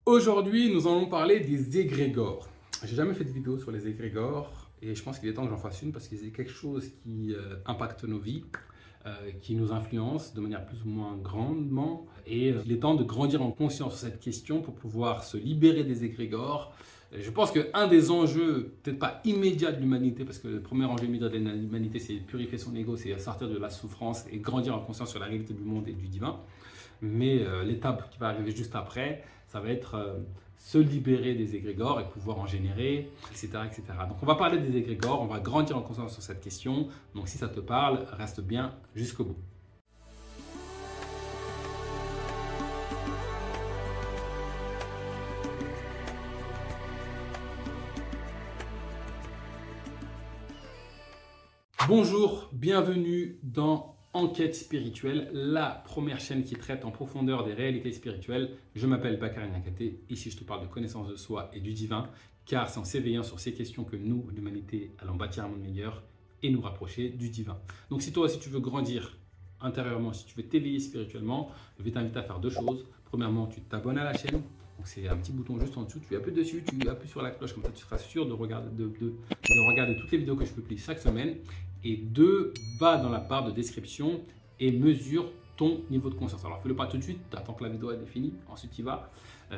Aujourd'hui, nous allons parler des égrégores. J'ai jamais fait de vidéo sur les égrégores et je pense qu'il est temps que j'en fasse une parce que c'est quelque chose qui impacte nos vies, qui nous influence de manière plus ou moins grandement. Et il est temps de grandir en conscience sur cette question pour pouvoir se libérer des égrégores. Je pense qu'un des enjeux, peut-être pas immédiat de l'humanité, parce que le premier enjeu immédiat de l'humanité, c'est purifier son ego, c'est sortir de la souffrance et grandir en conscience sur la réalité du monde et du divin. Mais l'étape qui va arriver juste après, ça va être se libérer des égrégores et pouvoir en générer, etc., etc. Donc on va parler des égrégores, on va grandir en conscience sur cette question. Donc si ça te parle, reste bien jusqu'au bout. Bonjour, bienvenue dans Enquête spirituelle, la première chaîne qui traite en profondeur des réalités spirituelles. Je m'appelle Bakary Niakhaté, ici je te parle de connaissance de soi et du divin, car c'est en s'éveillant sur ces questions que nous, l'humanité, allons bâtir un monde meilleur et nous rapprocher du divin. Donc si toi aussi tu veux grandir intérieurement, si tu veux t'éveiller spirituellement, je vais t'inviter à faire deux choses. Premièrement, tu t'abonnes à la chaîne. C'est un petit bouton juste en dessous, tu appuies dessus, tu appuies sur la cloche, comme ça tu seras sûr de regarder toutes les vidéos que je publie chaque semaine. Et deux, va dans la barre de description et mesure ton niveau de conscience. Alors fais-le pas tout de suite, attends que la vidéo est finie, ensuite tu y vas.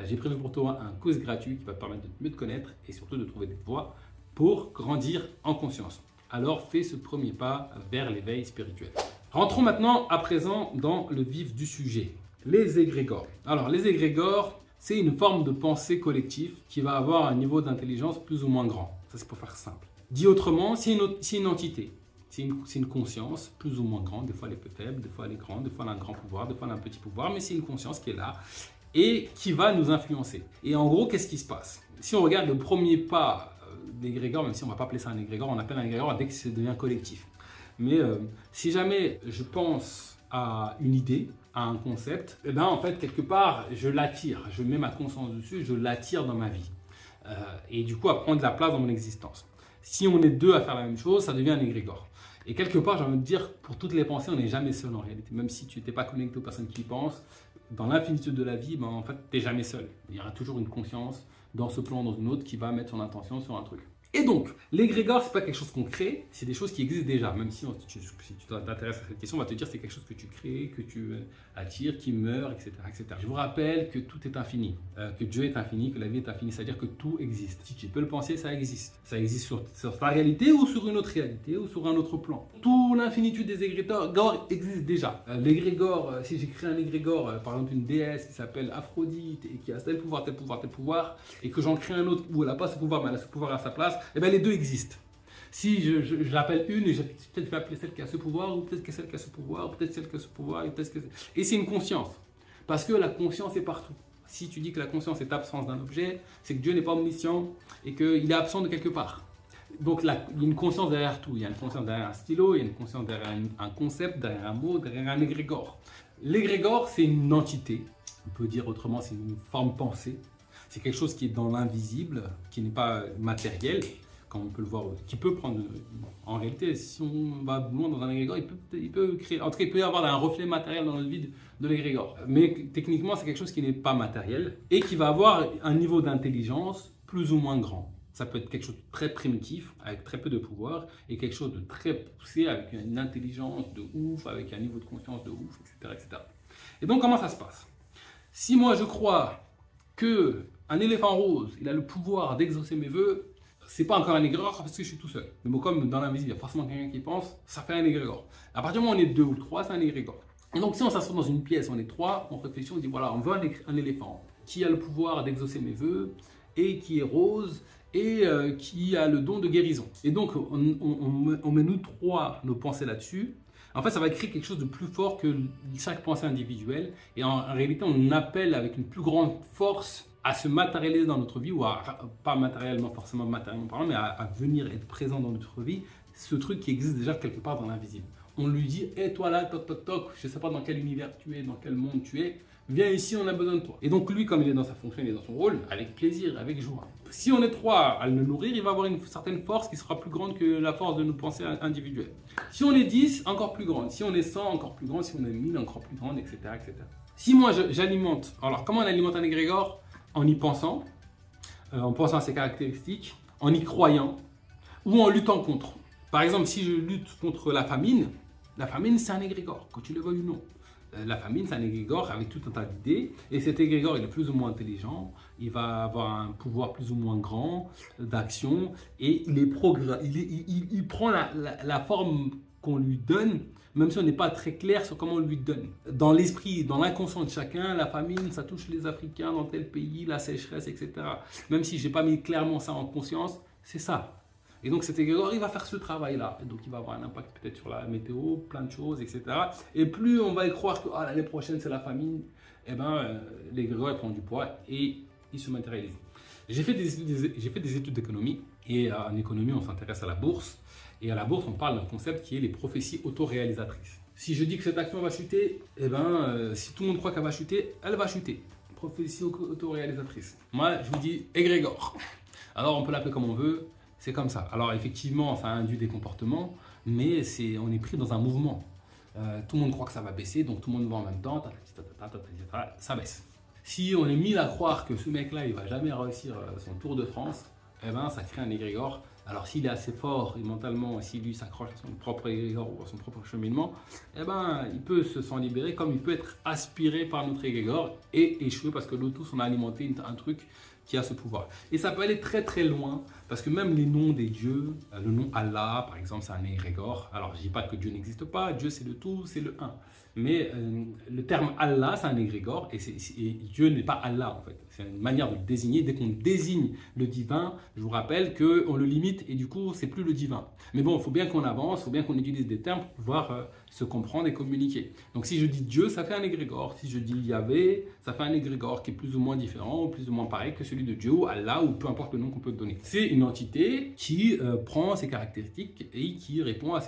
J'ai prévu pour toi un quiz gratuit qui va te permettre de mieux te connaître et surtout de trouver des voies pour grandir en conscience. Alors fais ce premier pas vers l'éveil spirituel. Rentrons maintenant à présent dans le vif du sujet, les égrégores. Alors les égrégores, c'est une forme de pensée collective qui va avoir un niveau d'intelligence plus ou moins grand. Ça, c'est pour faire simple. Dit autrement, c'est une entité. C'est une conscience plus ou moins grande. Des fois, elle est plus faible, des fois, elle est grande, des fois, elle a un grand pouvoir, des fois, elle a un petit pouvoir. Mais c'est une conscience qui est là et qui va nous influencer. Et en gros, qu'est-ce qui se passe? Si on regarde le premier pas d'égrégore, même si on ne va pas appeler ça un égrégore, on appelle un égrégore dès que ça devient collectif. Mais si jamais je pense à une idée, à un concept, eh ben, en fait, quelque part, je l'attire. Je mets ma conscience dessus, je l'attire dans ma vie. Et du coup, à prendre de la place dans mon existence. Si on est deux à faire la même chose, ça devient un égrégore. Et quelque part, j'ai envie de dire, pour toutes les pensées, on n'est jamais seul en réalité. Même si tu n'étais pas connecté aux personnes qui y pensent, dans l'infinitude de la vie, ben, en fait, tu n'es jamais seul. Il y aura toujours une conscience dans ce plan, dans une autre, qui va mettre son intention sur un truc. Et donc, l'égrégore, ce n'est pas quelque chose qu'on crée, c'est des choses qui existent déjà. Même si tu t'intéresses à cette question, on va te dire que c'est quelque chose que tu crées, que tu attires, qui meurt, etc., etc. Je vous rappelle que tout est infini, que Dieu est infini, que la vie est infinie, c'est-à-dire que tout existe. Si tu peux le penser, ça existe. Ça existe sur ta réalité ou sur une autre réalité ou sur un autre plan. Toute l'infinitude des égrégores existe déjà. L'égrégore, si j'ai créé un égrégore, par exemple une déesse qui s'appelle Aphrodite et qui a tel pouvoir, tel pouvoir, tel pouvoir, et que j'en crée un autre où elle n'a pas ce pouvoir, mais elle a ce pouvoir à sa place, eh bien, les deux existent. Si je l'appelle une, et peut-être je vais appeler celle qui a ce pouvoir, ou peut-être que celle qui a ce pouvoir, ou peut-être celle qui a ce pouvoir, et c'est une conscience. Parce que la conscience est partout. Si tu dis que la conscience est absence d'un objet, c'est que Dieu n'est pas omniscient et qu'il est absent de quelque part. Donc il y a une conscience derrière tout. Il y a une conscience derrière un stylo, il y a une conscience derrière un concept, derrière un mot, derrière un égrégore. L'égrégore, c'est une entité. On peut dire autrement, c'est une forme pensée. C'est quelque chose qui est dans l'invisible, qui n'est pas matériel, comme on peut le voir, qui peut prendre... En réalité, si on va loin dans un égrégore, il peut créer... En tout cas, il peut y avoir un reflet matériel dans le vide de l'égrégore. Mais techniquement, c'est quelque chose qui n'est pas matériel et qui va avoir un niveau d'intelligence plus ou moins grand. Ça peut être quelque chose de très primitif, avec très peu de pouvoir, et quelque chose de très poussé, avec une intelligence de ouf, avec un niveau de conscience de ouf, etc., etc. Et donc, comment ça se passe? Si moi, je crois qu'un éléphant rose, il a le pouvoir d'exaucer mes vœux, c'est pas encore un égrégore parce que je suis tout seul. Mais bon, comme dans l'invisible, il y a forcément quelqu'un qui pense, ça fait un égrégore. À partir du moment où on est deux ou trois, c'est un égrégore. Et donc, si on s'assoit dans une pièce, on est trois, on réfléchit, on dit voilà, on veut un éléphant qui a le pouvoir d'exaucer mes vœux et qui est rose et qui a le don de guérison. Et donc, on met nous trois nos pensées là-dessus. En fait, ça va créer quelque chose de plus fort que chaque pensée individuelle. Et en réalité, on appelle avec une plus grande force à se matérialiser dans notre vie, ou pas matériellement, forcément matériellement parlant, mais à venir être présent dans notre vie, ce truc qui existe déjà quelque part dans l'invisible. On lui dit, hé toi là, toc toc toc, je ne sais pas dans quel univers tu es, dans quel monde tu es, viens ici, on a besoin de toi. Et donc lui, comme il est dans sa fonction, il est dans son rôle, avec plaisir, avec joie. Si on est trois à le nourrir, il va avoir une certaine force qui sera plus grande que la force de nos pensées individuelles. Si on est 10, encore plus grande. Si on est 100, encore plus grande. Si on est 1000, encore plus grande, etc., etc. Si moi j'alimente, alors comment on alimente un égrégore? en y pensant, en pensant à ses caractéristiques, en y croyant ou en luttant contre. Par exemple, si je lutte contre la famine c'est un égrégore, que tu le veuilles ou non. La famine, c'est un égrégore avec tout un tas d'idées, et cet égrégore, il est plus ou moins intelligent, il va avoir un pouvoir plus ou moins grand d'action, et il prend la forme qu'on lui donne, même si on n'est pas très clair sur comment on lui donne. Dans l'esprit, dans l'inconscient de chacun, la famine, ça touche les Africains dans tel pays, la sécheresse, etc. Même si je n'ai pas mis clairement ça en conscience, c'est ça. Et donc cet égrégore, il va faire ce travail-là. Et donc il va avoir un impact peut-être sur la météo, plein de choses, etc. Et plus on va y croire que l'année prochaine c'est la famine, eh ben, l'égrégore prend du poids et il se matérialise. J'ai fait des études d'économie, et en économie on s'intéresse à la bourse. Et à la bourse on parle d'un concept qui est les prophéties autoréalisatrices. Si je dis que cette action va chuter, eh ben, si tout le monde croit qu'elle va chuter, elle va chuter. Prophétie autoréalisatrice. Moi je vous dis égrégore. Alors on peut l'appeler comme on veut. C'est comme ça. Alors effectivement, ça induit des comportements, mais on est pris dans un mouvement. Tout le monde croit que ça va baisser, donc tout le monde va en même temps, ça baisse. Si on est mis à croire que ce mec-là, il va jamais réussir son Tour de France, eh ben, ça crée un égrégore. Alors s'il est assez fort et mentalement, s'il lui s'accroche à son propre égrégore ou à son propre cheminement, eh ben, il peut s'en libérer, comme il peut être aspiré par notre égrégore et échouer parce que nous tous, on a alimenté un truc qui a ce pouvoir. Et ça peut aller très très loin, parce que même les noms des dieux, le nom Allah par exemple, c'est un égrégore. Alors je dis pas que Dieu n'existe pas, Dieu c'est le tout, c'est le un. Mais le terme Allah c'est un égrégore, et Dieu n'est pas Allah en fait. C'est une manière de le désigner. Dès qu'on désigne le divin, je vous rappelle qu'on le limite et du coup c'est plus le divin. Mais bon, il faut bien qu'on avance, il faut bien qu'on utilise des termes pour pouvoir se comprendre et communiquer. Donc si je dis Dieu, ça fait un égrégore. Si je dis Yahvé, ça fait un égrégore qui est plus ou moins différent, ou plus ou moins pareil que celui de Dieu, ou Allah, ou peu importe le nom qu'on peut donner. C'est une entité qui prend ses caractéristiques et qui répond à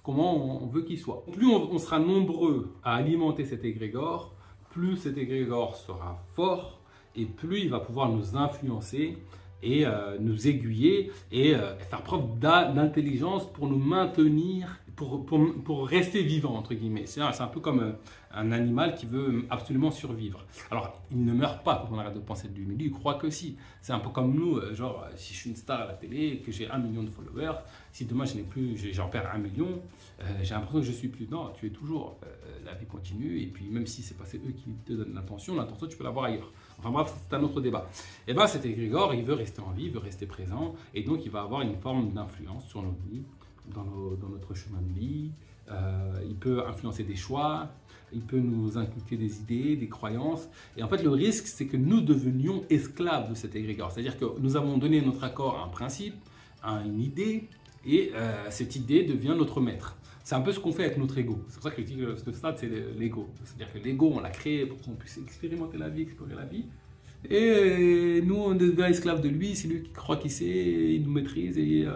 comment on veut qu'il soit. Plus on sera nombreux à alimenter cet égrégore, plus cet égrégore sera fort et plus il va pouvoir nous influencer et nous aiguiller et faire preuve d'intelligence pour nous maintenir, pour rester vivant, entre guillemets. C'est un peu comme un animal qui veut absolument survivre. Alors, il ne meurt pas quand on arrête de penser de lui, mais lui, il croit que si. C'est un peu comme nous, genre, si je suis une star à la télé et que j'ai 1 million de followers, si demain j'en perds 1 million, j'ai l'impression que je suis plus. Non, tu es toujours. La vie continue, et puis même si c'est pas eux qui te donnent l'intention tu peux l'avoir ailleurs. Enfin bref, c'est un autre débat. Et bien cet égrégore, il veut rester en vie, il veut rester présent, et donc il va avoir une forme d'influence sur nos vies, dans notre chemin de vie. Il peut influencer des choix, il peut nous inculquer des idées, des croyances. Et en fait, le risque, c'est que nous devenions esclaves de cet égrégore. C'est-à-dire que nous avons donné notre accord à un principe, à une idée, et cette idée devient notre maître. C'est un peu ce qu'on fait avec notre ego. C'est pour ça que je dis que ce stade, c'est l'ego. C'est-à-dire que l'ego, on l'a créé pour qu'on puisse expérimenter la vie, explorer la vie. Et nous, on devient esclave de lui. C'est lui qui croit qu'il sait, il nous maîtrise. Et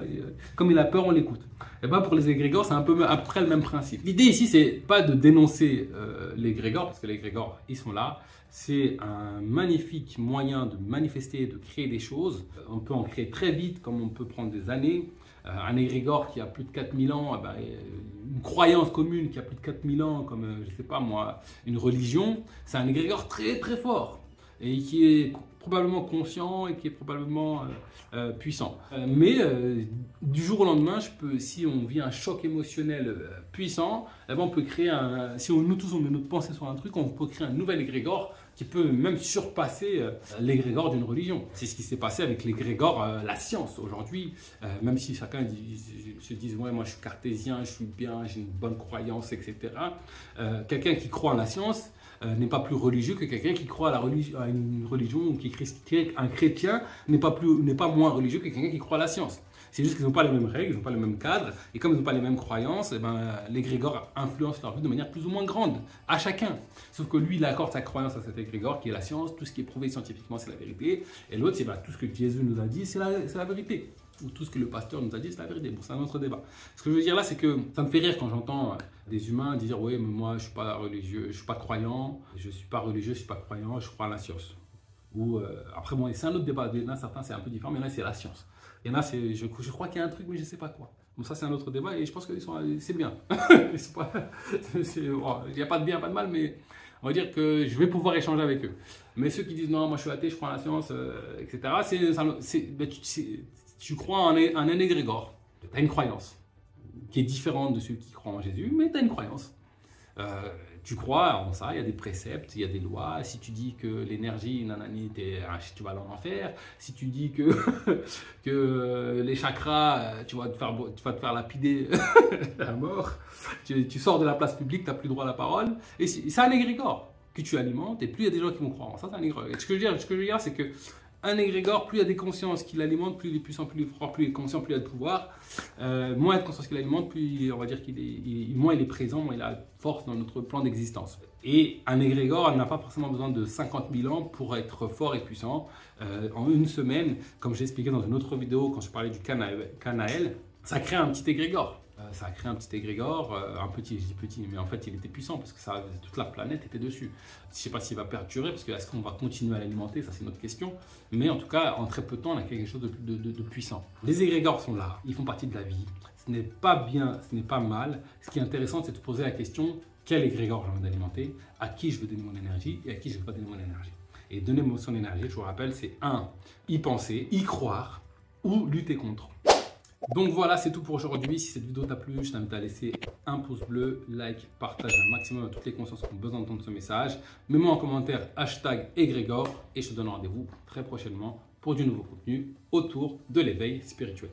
comme il a peur, on l'écoute. Et bien pour les égrégores, c'est à peu près le même principe. L'idée ici, c'est pas de dénoncer l'égrégore, parce que les égrégores, ils sont là. C'est un magnifique moyen de manifester, de créer des choses. On peut en créer très vite, comme on peut prendre des années. Un égrégore qui a plus de 4000 ans, une croyance commune qui a plus de 4000 ans, comme, je sais pas moi, une religion, c'est un égrégore très très fort et qui est probablement conscient et qui est probablement puissant. Mais du jour au lendemain, si on vit un choc émotionnel puissant, on peut créer si nous tous on met notre pensée sur un truc, on peut créer un nouvel égrégore qui peut même surpasser l'égrégore d'une religion. C'est ce qui s'est passé avec l'égrégore, la science. Aujourd'hui, même si chacun se dit « ouais, moi je suis cartésien, je suis bien, j'ai une bonne croyance, etc. » Quelqu'un qui croit en la science n'est pas plus religieux que quelqu'un qui croit à une religion, ou un chrétien n'est pas moins religieux que quelqu'un qui croit à la science. C'est juste qu'ils n'ont pas les mêmes règles, ils n'ont pas le même cadre, et comme ils n'ont pas les mêmes croyances, l'égrégore influence leur vie de manière plus ou moins grande, à chacun. Sauf que lui, il accorde sa croyance à cet égrégore qui est la science, tout ce qui est prouvé scientifiquement, c'est la vérité, et l'autre, c'est tout ce que Jésus nous a dit, c'est la vérité. Ou tout ce que le pasteur nous a dit, c'est la vérité. Bon, c'est un autre débat. Ce que je veux dire là, c'est que ça me fait rire quand j'entends des humains dire « oui, mais moi, je ne suis pas religieux, je ne suis pas croyant, je ne suis pas religieux, je ne suis pas croyant, je crois à la science. » Ou après, bon, c'est un autre débat. Il y en a certains, c'est un peu différent, mais là, c'est la science. Il y en a, je crois qu'il y a un truc, mais je ne sais pas quoi. Bon, ça, c'est un autre débat et je pense que c'est bien. Il n'y a pas de bien, pas de mal, mais on va dire que je vais pouvoir échanger avec eux. Mais ceux qui disent non, moi je suis athée, je crois en la science, etc., tu crois en un égrégore. Tu as une croyance qui est différente de ceux qui croient en Jésus, mais tu as une croyance. Tu crois en ça, il y a des préceptes, il y a des lois. Si tu dis que l'énergie, nanani, tu vas aller en enfer. Si tu dis que les chakras, tu vas te faire lapider à mort. Tu sors de la place publique, tu n'as plus droit à la parole. Et c'est un égrégore que tu alimentes, et plus il y a des gens qui vont croire en ça, c'est un égrégore. Et ce que je veux dire, c'est que un égrégore, plus il y a des consciences qui l'alimentent, plus il est puissant, plus il est fort, plus il est conscient, plus il a de pouvoir. Moins il y a de conscience qui l'alimente, plus on va dire moins il est présent, moins il a de force dans notre plan d'existence. Et un égrégore n'a pas forcément besoin de 50 000 ans pour être fort et puissant. En une semaine, comme j'ai expliqué dans une autre vidéo quand je parlais du Canaël, ça crée un petit égrégore. Ça a créé un petit égrégore, un petit, je dis petit, mais en fait il était puissant parce que toute la planète était dessus. Je ne sais pas s'il va perdurer, parce que est-ce qu'on va continuer à l'alimenter, ça c'est une autre question. Mais en tout cas, en très peu de temps, on a quelque chose de puissant. Les égrégores sont là, ils font partie de la vie. Ce n'est pas bien, ce n'est pas mal. Ce qui est intéressant, c'est de poser la question, quel égrégore j'ai envie d'alimenter, à qui je veux donner mon énergie et à qui je ne veux pas donner mon énergie. Et donner son énergie, je vous rappelle, c'est y penser, y croire ou lutter contre. Donc voilà, c'est tout pour aujourd'hui. Si cette vidéo t'a plu, je t'invite à laisser un pouce bleu, like, partage un maximum à toutes les consciences qui ont besoin d'entendre ce message. Mets-moi en commentaire #Egrégore et je te donne rendez-vous très prochainement pour du nouveau contenu autour de l'éveil spirituel.